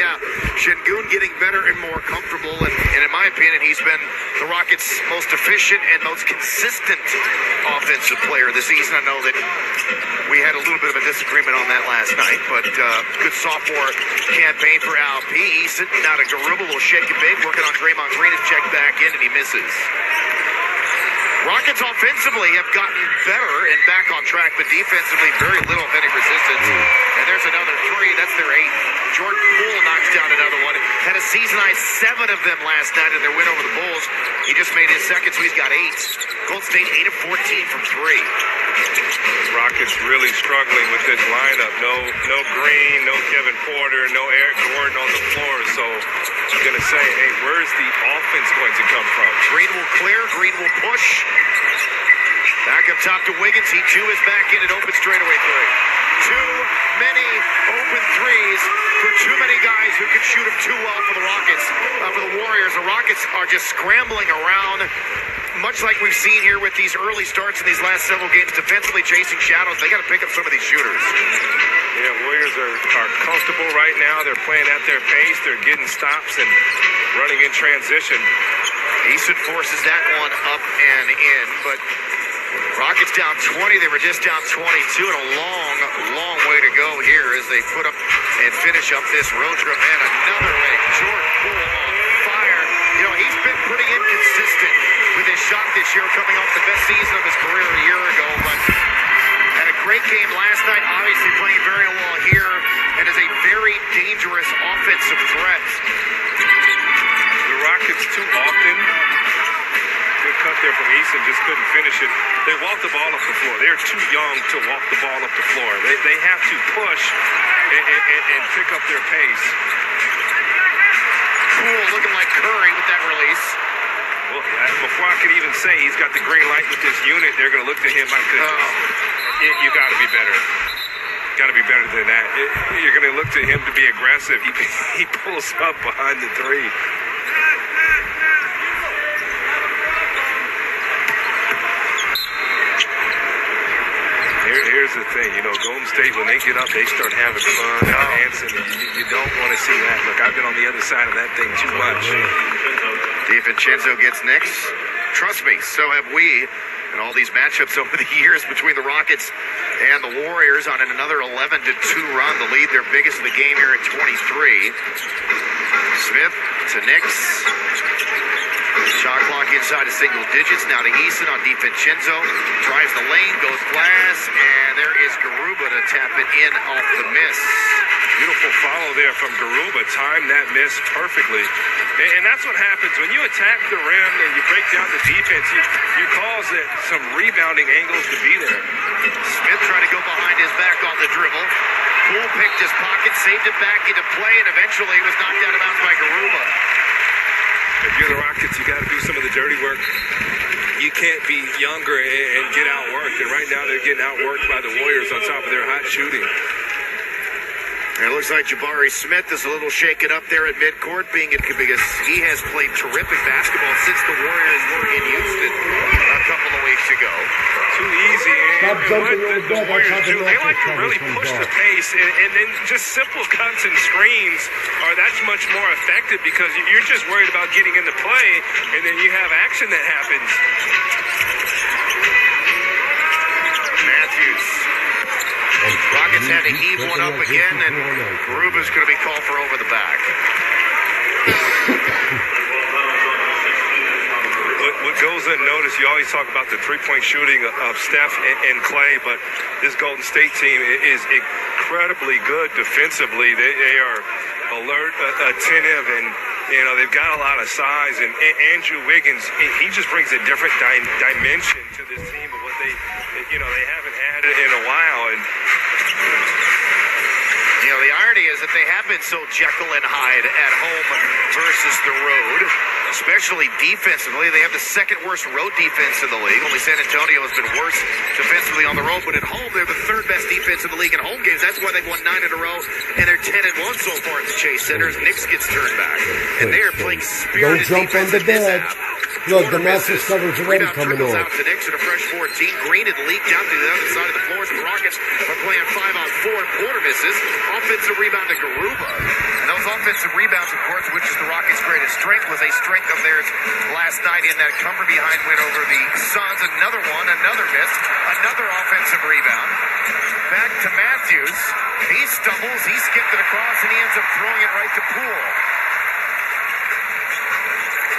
yeah, Şengün getting better and more comfortable, and in my opinion, he's been the Rockets' most efficient and most consistent offensive player this season. I know that we had a little bit of a disagreement on that last night, but good sophomore campaign for Al P. Eason, now to Garuba, will shake and bake, working on Draymond Green, is checked back in, and he misses. Rockets offensively have gotten better and back on track, but defensively, very little of any resistance. And there's another three. That's their 8. Jordan Poole knocks down another one. Had a season-high 7 of them last night in their win over the Bulls. He just made his second, so he's got 8. Golden State 8 of 14 from 3. Rockets really struggling with this lineup. No Green, no Kevin Porter, no Eric Gordon on the floor. So I'm going to say, hey, where's the offense going to come from? Green will clear. Green will push. Back up top to Wiggins. He too is back in an open straightaway 3. Too many open threes for too many guys who can shoot them too well for the Rockets. For the Warriors, the Rockets are just scrambling around, much like we've seen here with these early starts in these last several games, defensively chasing shadows. They got to pick up some of these shooters. Yeah, Warriors are comfortable right now. They're playing at their pace. They're getting stops and running in transition. Eason forces that one up and in, but Rockets down 20. They were just down 22, and a long, long way to go here as they put up and finish up this road trip. And another way, Jordan Poole on fire. You know, he's been pretty inconsistent with his shot this year, coming off the best season of his career a year ago, but had a great game last night, obviously playing very well here, and is a very dangerous offensive threat. The Rockets too often, good cut there from Eason, just couldn't finish it. They walk the ball up the floor. They're too young to walk the ball up the floor. They have to push and pick up their pace. Poole looking like Curry with that release. Well, before I could even say he's got the green light with this unit, they're going to look to him like this. You got to be better. Got to be better than that. You're going to look to him to be aggressive. He pulls up behind the 3. Here's the thing, you know, Golden State, when they get up, they start having fun, dancing. You don't want to see that. Look, I've been on the other side of that thing too much. DiVincenzo gets next. Trust me, so have we. And all these matchups over the years between the Rockets and the Warriors on another 11-2 run. The lead, their biggest of the game here at 23. Smith to Nix. Shot clock inside of single digits. Now to Eason on DiVincenzo. Drives the lane, goes glass, and there is Garuba to tap it in off the miss. Beautiful follow there from Garuba. Timed that miss perfectly. And that's what happens when you attack the rim and you break down the defense. You cause some rebounding angles to be there. Smith trying to go behind his back on the dribble. Poole picked his pocket, saved it back into play, and eventually was knocked out of bounds by Garuba. If you're the Rockets, you got to do some of the dirty work. You can't be younger and get outworked. And right now they're getting outworked by the Warriors on top of their hot shooting. And it looks like Jabari Smith is a little shaken up there at midcourt, because he has played terrific basketball since the Warriors were in Houston a couple of weeks ago. Too easy. And what the Warriors do, they like to really push the pace, and then just simple cuts and screens are that much more effective because you're just worried about getting into play, and then you have action that happens. Matthews. Rockets had to heave one up again, and Garuba's going to be called for over the back. What goes unnoticed, you always talk about the three-point shooting of Steph and Clay, but this Golden State team is incredibly good defensively. They are alert, attentive, and they've got a lot of size. And Andrew Wiggins, he just brings a different dimension to this team of what they haven't had in a while. And the irony is that they have been so Jekyll and Hyde at home versus the road, especially defensively. They have the second worst road defense in the league. Only San Antonio has been worse defensively on the road, but at home they're the third best defense in the league in home games. That's why they've won 9 in a row, and they're 10-1 so far at the Chase Centers. Knicks gets turned back, and they are playing spirited defense. Don't jump on the bed. Look, the massive coverage already coming on. Out to Knicks at a fresh 14. Green had leaked out to the other side of the floor. So the Rockets are playing 5-on-4. Porter misses. Offensive rebound to Garuba. And that was offensive rebounds, of course, which is the Rockets' greatest strength, was a strength of theirs last night in that come-from-behind win over the Suns. Another one, another miss, another offensive rebound. Back to Matthews. He stumbles, he skipped it across, and he ends up throwing it right to Poole.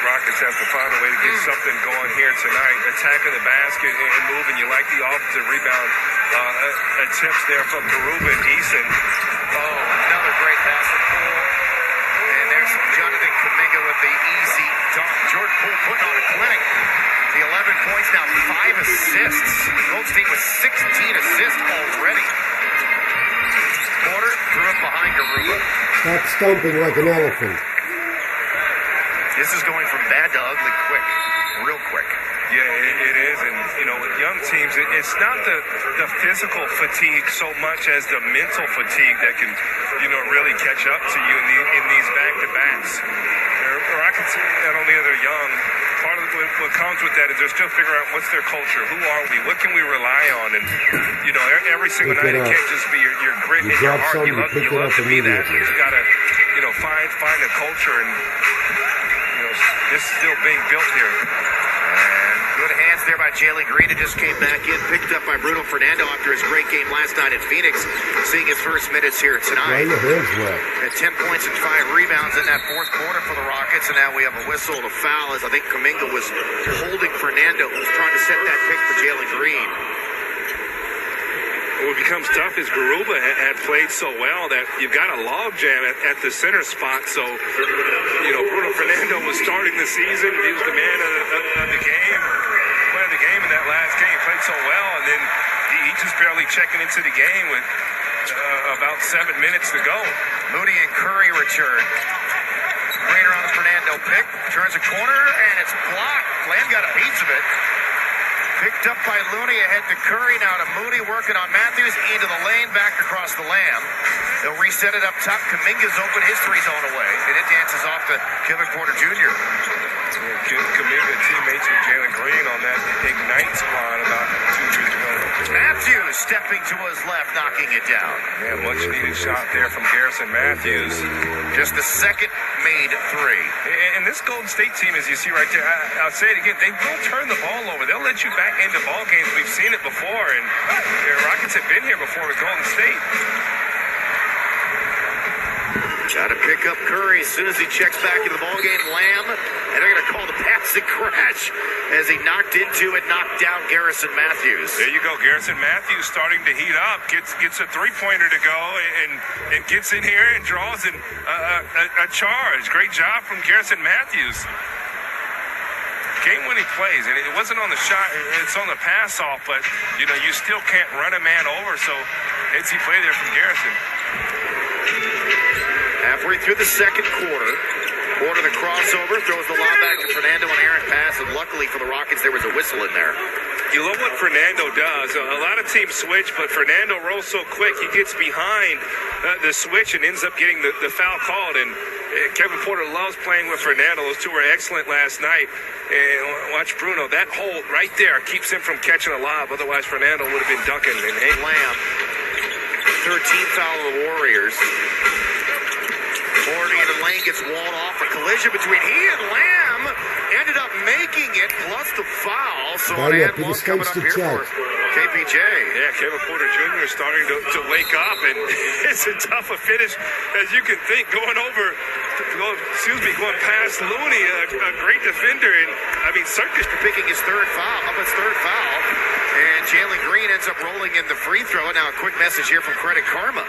Rockets have to find a way to get something going here tonight. Attacking the basket and moving. You like the offensive rebound attempts there from Garuba and Eason. Oh, another great pass to Poole. And there's Jonathan Kuminga with the easy dunk. Jordan Poole putting on a clinic. The 11 points now, 5 assists. Golden State with 16 assists already. Porter threw it behind Garuba. Stop stomping like an elephant. This is going from bad to ugly quick, real quick. Yeah, it is. And, you know, with young teams, it's not the physical fatigue so much as the mental fatigue that can, you know, really catch up to you in these back-to-backs. The Rockets, not only are they young, part of what comes with that is they're still figuring out what's their culture, who are we, what can we rely on, and you know every single night it can't just be your grit and your heart. You love to be that. You just gotta, you know, find a culture, and you know this is still being built here. And good hands there by Jalen Green, who just came back in, picked up by Bruno Fernando after his great game last night in Phoenix, seeing his first minutes here tonight. Right in the hands well. At 10 points and 5 rebounds in that fourth quarter for the Rockets, and now we have a whistle to foul as I think Kuminga was holding Fernando, who was trying to set that pick for Jalen Green. What becomes tough is Garuba had played so well that you've got a logjam at the center spot. So, you know, Bruno Fernando was starting the season. He was the man of the game, player of the game in that last game. Played so well, and then he just barely checking into the game with about 7 minutes to go. Moody and Curry return. Green around the Fernando pick, turns a corner, and it's blocked. Lamb got a piece of it. Picked up by Looney, ahead to Curry, now to Moody, working on Matthews, into the lane, back across the Lamb. They'll reset it up top. Kuminga's open, his three zone away, and it dances off to Kevin Porter Jr. Kuminga teammates with Jalen Green on that Ignite squad about 2 years ago. Matthews stepping to his left, knocking it down. Yeah, much needed shot there from Garrison Matthews. Just the second made three. And this Golden State team, as you see right there, I'll say it again, they will turn the ball over. They'll let you back into ball games. We've seen it before, and the Rockets have been here before with Golden State. Got to pick up Curry as soon as he checks back into the ballgame. Lamb, and they're going to call the passing crash as he knocked into and knocked down Garrison Matthews. There you go. Garrison Matthews starting to heat up, gets a three-pointer to go, and gets in here and draws a charge. Great job from Garrison Matthews. Game-winning plays, and it wasn't on the shot, it's on the pass-off, but, you know, you still can't run a man over, so it's he play there from Garrison. Halfway through the second quarter, Porter the crossover, throws the lob back to Fernando, an errant pass, and luckily for the Rockets, there was a whistle in there. You love what Fernando does. A lot of teams switch, but Fernando rolls so quick, he gets behind the switch and ends up getting the foul called, and Kevin Porter loves playing with Fernando. Those two were excellent last night. And watch Bruno, that hold right there keeps him from catching a lob, otherwise Fernando would have been dunking. And hey, Lamb, 13th foul of the Warriors. Porter in the lane gets walled off. A collision between he and Lamb ended up making it, plus the foul. So an and one coming up here for KPJ. Yeah, Kevin Porter Jr. starting to wake up, and it's a tough a finish as you can think. Going past Looney, a great defender, and I mean Circus picking his third foul, and Jalen Green ends up rolling in the free throw. Now a quick message here from Credit Karma.